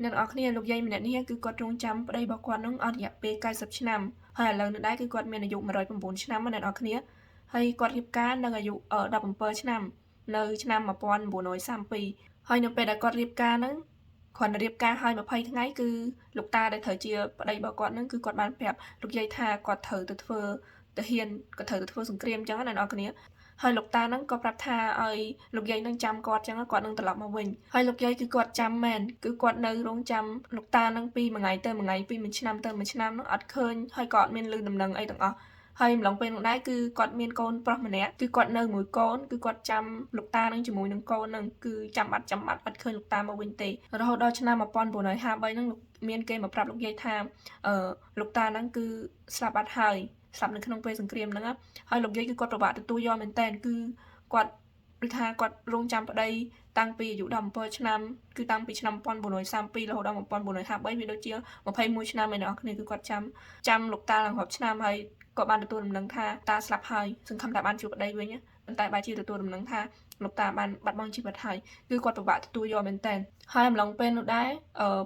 អ្នកអរគ្នាលោកយាយម្នាក់នេះគឺគាត់រងចាំប្តីរបស់គាត់នឹងអស់រយៈពេល90ឆ្នាំហើយឥឡូវនៅដែរគឺគាត់មានអាយុ109ឆ្នាំអ្នកនរគ្នាហើយគាត់រៀបការនៅអាយុ17ឆ្នាំនៅឆ្នាំ1932ហើយនៅពេលដែលគាត់រៀបការហ្នឹងគ្រាន់តែរៀបការហើយ20ថ្ងៃគឺលោកតាដែលត្រូវជាប្តីរបស់គាត់ហ្នឹងគឺគាត់បានប្រាប់លោកយាយថាគាត់ត្រូវទៅធ្វើទាហានគាត់ត្រូវទៅធ្វើសង្គ្រាមអញ្ចឹងណាអ្នកនរគ្នាហើយលោកតាហ្នឹងក៏ប្រាប់ថាឲ្យលោកយាយនឹងចាំគាត់ចឹងគាត់នឹងត្រឡប់មកវិញហើយលោកយាយគឺគាត់ចាំមែនគឺគាត់នៅរងចាំលោកតានឹងពីមួយថ្ងៃទៅមួយថ្ងៃពីមួយឆ្នាំទៅមួយឆ្នាំនោះអត់ឃើញហើយក៏អត់មានលឺដំណឹងអីទាំងអស់ហើយម្លងពេលនោះដែរគឺគាត់មានកូនប្រុសម្នាក់គឺគាត់នៅមួយកូនគឺគាត់ចាំលោកតានឹងជាមួយនឹងកូននឹងគឺចាំបាត់អត់ឃើញលោកតាមកវិញទេរហូតដល់ឆ្នាំ1953ហ្នឹងមានគេមកប្រាប់លោកយាយថាលោកតាហ្នឹងគឺស្លាប់បាត់ហើយស្លាប់នៅក្នុងពេលសង្គ្រាមហ្នឹងហើយលោកយាយគឺគាត់ពិបាកទទួលយកមែនតើគឺគាត់ដូចថាគាត់រងចាំប្តីតាំងពីអាយុ17ឆ្នាំគឺតាំងពីឆ្នាំ1932រហូតដល់1953វាដូចជា21ឆ្នាំឯអ្នកនរគ្នាគឺគាត់ចាំលោកតាឡើងរាប់ឆ្នាំហើយក៏បានទទួលដំណឹងថាតាស្លាប់ហើយសង្ឃឹមថាបានជួបប្តីវិញប៉ុន្តែបែរជាទទួលដំណឹងថាលោកតាបានបាត់បង់ជីវិតហើយគឺគាត់ពិបាកទទួលយកមែនតើហើយអំឡុងពេលនោះដែរ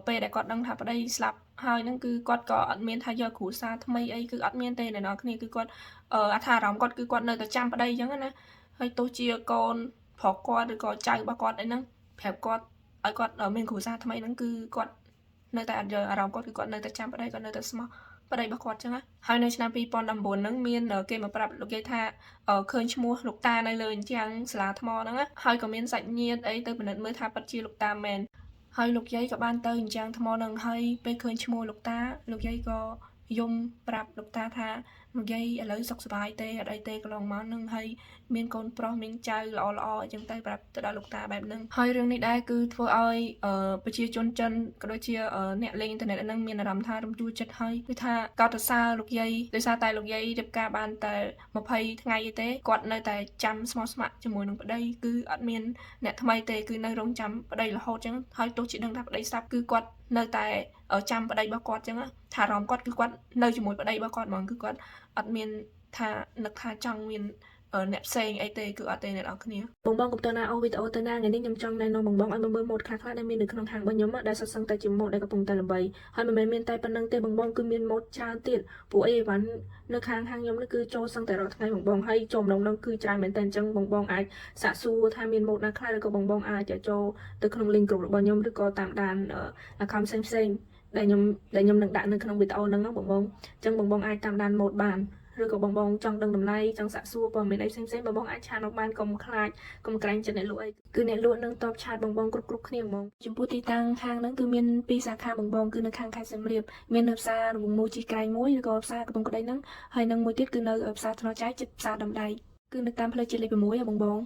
ពេលដែលគាត់ដឹងថាប្តីស្លាប់ហើយហ្នឹងគឺគាត់ក៏អត់មានថាយកគ្រួសារថ្មីអីគឺអត់មានទេអ្នកនរគ្នាគឺគាត់អត្ថអារម្មណ៍គាត់គឺគាត់នៅតែចាំប្តីអញ្ចឹងណាហើយទោះជាកូនប្រុសគាត់ឬក៏ចៅរបស់គាត់អីហ្នឹងប្រាប់គាត់ឲ្យគាត់មានគ្រួសារថ្មីហ្នឹងគឺគាត់នៅតែអត់យកអារម្មណ៍គាត់គឺគាត់នៅតែចាំប្តីគាត់នៅតែស្មោះប្តីរបស់គាត់ចឹងណាហើយនៅឆ្នាំ2019ហ្នឹងមានគេមកប្រាប់លោកយាយថាឃើញឈ្មោះលោកតានៅលើអញ្ចាំងសាលាថ្មហ្នឹងណាហើយក៏មានសាច់ញាតិអីទៅពិនិត្យមើលថាពិតជាលោកតាមែនហើយលោកយាយក៏បានទៅអញ្ចាំងថ្មហ្នឹងហើយពេលឃើញឈ្មោះលោកតាលោកយាយក៏យំប្រាប់លោកតាថាលោកយាយឥឡូវសុខសប្បាយទេអត់អីទេកន្លងមកហ្នឹងហើយមានកូនប្រុសមានចៅល្អអញ្ចឹងទៅប្រាប់ទៅដល់លោកតាបែបហ្នឹងហើយរឿងនេះដែរគឺធ្វើឲ្យប្រជាជនចិនក៏ដូចជាអ្នកលេងអ៊ីនធឺណិតហ្នឹងមានអារម្មណ៍ថារំជួលចិត្តហើយគឺថាកោតសរសើរលោកយាយដោយសារតែលោកយាយរៀបការបានតែ20ថ្ងៃទេគាត់នៅតែចាំស្មោះស្ម័គ្រជាមួយនឹងប្តីគឺអត់មានអ្នកថ្មីទេគឺនៅរងចាំប្តីរហូតអញ្ចឹងហើយទោះជាដឹងថាប្តីស្លាប់គឺគាត់នៅតែចាំប្តីរបស់គាត់អញ្ចឹងថាអារម្មណ៍គាត់គឺគាត់នៅជាមួយប្តីរបស់គាត់ហ្មងគឺគាត់អត់មានថានឹកថាចង់មានអ្នកផ្សេងអីទេគឺអត់ទេអ្នកនរគ្នាបងកុំទៅណាអូវីដេអូទៅណាថ្ងៃនេះខ្ញុំចង់ណែនាំបងឲ្យមើលម៉ូដខ្លះៗដែលមាននៅក្នុងហាងរបស់ខ្ញុំដែលសុទ្ធសឹងតែជាម៉ូដដែលកំពុងតែល្បីហើយមិនមែនមានតែប៉ុណ្្នឹងទេបងគឺមានម៉ូដច្រើនទៀតព្រោះអីវ៉ាន់នៅខាងខ្ញុំនេះគឺចូលសឹងតែរាល់ថ្ងៃបងហើយចូលម្ដងនោះគឺច្រើនមែនតើអញ្ចឹងបងអាចសាកសួរថាមានម៉ូដណាខ្លះឬក៏បងអាចចូលទៅក្នុង link group របស់ខ្ញុំឬក៏តាមដានaccount ផ្សេងដែលខ្ញុំនឹងដាក់នៅក្នុងវីដេអូហ្នឹងបងអញ្ចឹងបងអាចតាមដានម៉ូដបានឬក៏បងចង់ដឹងតម្លៃចង់សាកសួរព័ត៌មានអីផ្សេងបងអាចឆាតមកបានកុំខ្លាចកុំក្រែងចិត្តអ្នកលក់អីគឺអ្នកលក់នឹងតបឆាតបងគ្រប់គ្នាបងចំពោះទីតាំងហាងហ្នឹងគឺមាន2សាខាបងគឺនៅខាងខេត្តសៀមរាបមាននៅផ្សាររង្វង់មូលជីក្រែងមួយឬក៏ផ្សារកំពង់ក្ដីហ្នឹងហើយនឹងមួយទៀតគឺនៅផ្សារថ្នល់ចែកជិតផ្សារដំដៃគឺនៅតាមផ្លូវជាតិលេខ6បង